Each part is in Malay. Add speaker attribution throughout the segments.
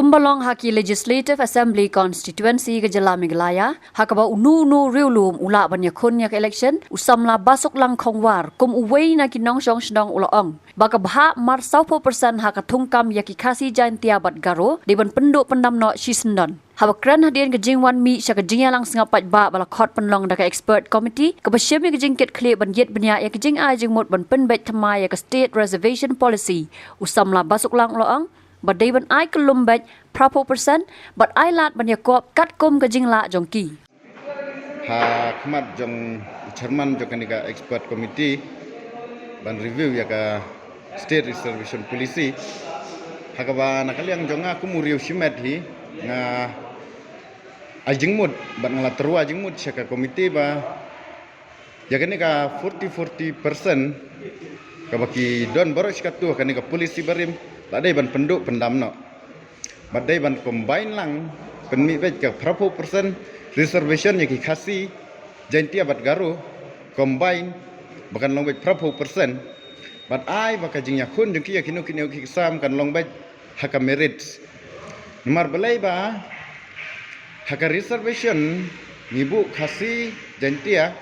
Speaker 1: Kumbalong haki Legislative Assembly Constituency ke Jala Meghalaya, hakaba unu riulum ula banyakun yak election, usamla basuk lang kongwar, kum uway na kinong syong shnong ulaong. Baka baha mar 40% hakatungkam yaki kasi jain tiabat garo, diban penduk pendam no shisendon. Habakran hadian kejingwan mi sya kejingya lang sengapat ba bala khot penlong daka expert committee, kebasyami kejing ket kle ban yet benya yak kejing a jing mot ban penbet thamai yak state reservation policy, usamla basuk lang ulaong. Badai ban ai kelumbat prapo persen, bad ai lat ban yakop kat kum kejing la jongki.
Speaker 2: Ha khmat jong chairman jong kanika expert committee ban review ya ka state reservation policy. Hakaba nakaliang jonga kumuriu shimet hi nga ajingmut ban ngala teru ajingmut syaka committee ba ya kanika 40% kabaki don baru skatu kanika polisi barim badai ban penduk pendam no badai ban combine lang penmi bet ka 40% reservation yang khasi jantia bat garu combine bahkan long bet 40% bat ai baka jingya kun jengki yakinu kinu kisam kan long bet haka merit nomor belai ba haka reservation ngibu khasi jantia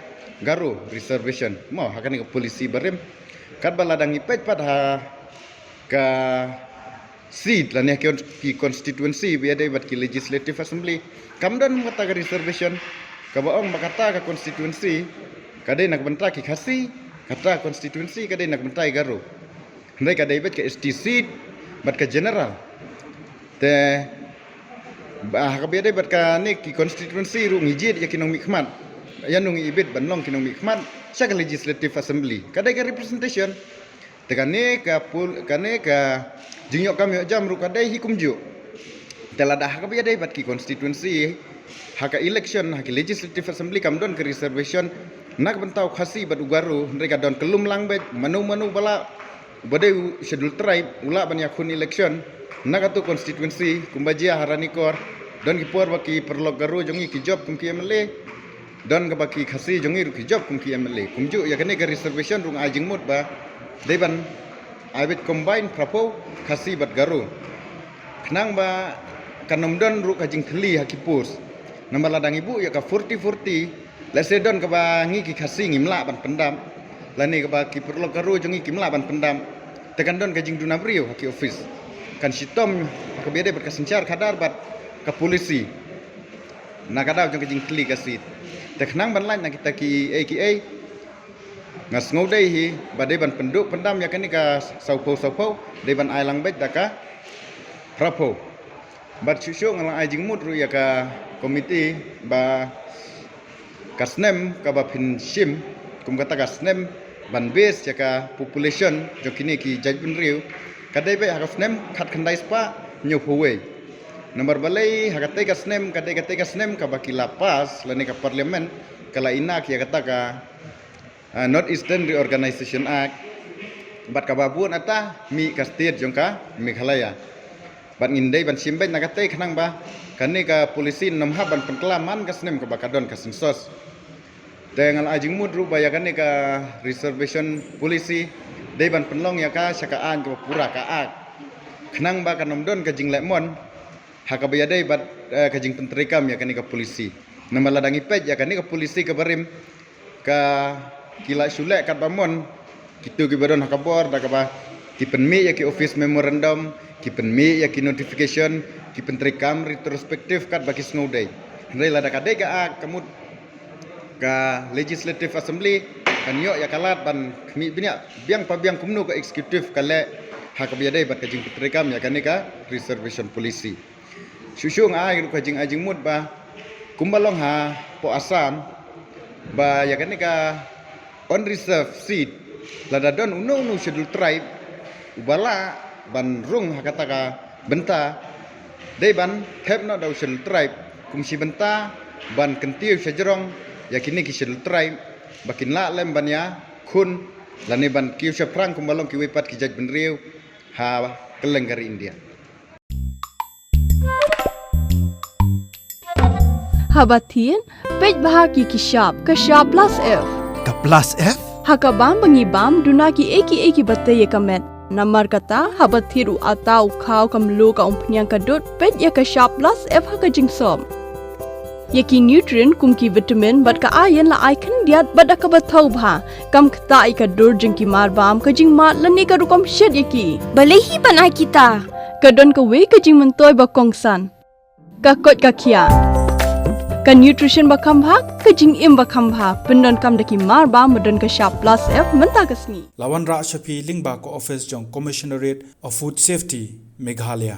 Speaker 2: garu reservation mo haka ni polisi barim kat baladang ipet pad ha ka seat lah ni ki constituency biada bat ki legislative assembly kamdan mata ka reservation ka baong bakata ka constituency kadai nak benta ki khasi kata constituency kadai nak benta garu ndai kadai bet ka ST seat bat ka general te bah ka biada bat ka ni ki constituency ru ngijit ya kinong mikmat yanung ibit banlong kinong mikmat sya ka legislative assembly kadai ka representation tekane ka jingyok kami jam ru kadai hikum ju teladah ka biadai bat ki constituency haka election haki legislative assembly kamdon ke reservation nak bentau khasi bat ugaru mereka don kelum lang bet manu bala badai schedule tribe ula ban yakun election nak atu constituency kumbajia haranikor don ki por baki perlok garu jongi ki job kum ki MLA don ka baki khasi jongi ru ki job kum ki MLA kumju yakane ke reservation rung ajing mut ba deban abit combine prapo khasi bat garu kenang ba kanomdon ru kajing khli hakipus nambala dang ibu ya ka 40 lesedon ka ba ngi ki khasi ngimla ban pendam lani ka ba ki perlo garu jongi kimla ban pendam tekan don kajing dunabrio haki office kan sitom ka bede bat kasencar kadar bat ka polisi na kadar jong kajing khli kasit teknang ban lain na kita ki AKA ngas ngodai hi badai ban penduk pendam ya kan ka saupau deban ailang bet daka prapo bat syusyo ngalang ajing mut ru ya ka komiti ba kasnem ka ba pinshim kum kata kasnem ban base ya ka population jokini ki jajbun riu kadai be hakasnem khat khandai spa nyopuwe nomor balai hakatai kasnem kadai kasnem ka ba kilapas lani ka parliament kala inak ya kata ka North Eastern Reorganization Act bat kababun ata mi ka state jongka Meghalaya bat ngindai ban simbet nakate khanang ba kani ka polisi namha ban penklaman ka snem ka bakadon ka sensos dengan ajing mudru baya kani ka reservation polisi dei ban penlong ya ka sakaan ka pura ka ak khanang ba kanomdon ka jing lemon haka baya dei bat ka jing pentrikam ya kani ka polisi namala dangi pej ya kani ka polisi ka barim ka kila sulek kat bamon kitu ki badon hakabor da ka ki penmi ya ki office memorandum ki penmi ya ki notification ki pentrikam retrospektif kat bagi snodai ndai la da ka de ka kamut ka legislative assembly kan yo ya kalat ban mi binya biang pa biang kumnu ka executive kale hakabiadai bat ka jing pentrikam ya kan ka reservation policy syusyung ai ka jing ajing mut ba kumbalong ha po asam ba ya kan ka on reserve seat lada don unu schedule tribe ubala ban rung hakata ka benta dei ban thep no da schedule tribe kumsi benta ban kentiu sejerong yakini ki schedule tribe bakin la lem ban ya kun lani ban kiu seprang kumbalong ki wipat ki jaj benriu ha kelenggari India
Speaker 3: Habatin pej bahaki ki shop ka plus F
Speaker 4: Ka plus F?
Speaker 3: Hakabam bangi bam duna ki eki batte ye kamet Namar kata habat thiru atau kau kamlu ka umpnyang kadut pet ya ka sharp plus F ha ka jingsom. Yaki nutrient kumki vitamin bat ka iron la icon diat bat ka bathau bha kam khta ka dur jingki mar bam ka jing mat lani ka rukom shed yaki.
Speaker 4: Balehi banai kita.
Speaker 3: Kadon ka we ka jing mentoy ba kongsan. Ka kot ka kia. Ka nutrition ba kam bha ka jing im ba kam bha pendon kam daki mar bam madon ka sharp plus F menta ka sngi.
Speaker 5: Lawan Ra Shafi Lingba ko office jong Commissionerate of Food Safety Meghalaya.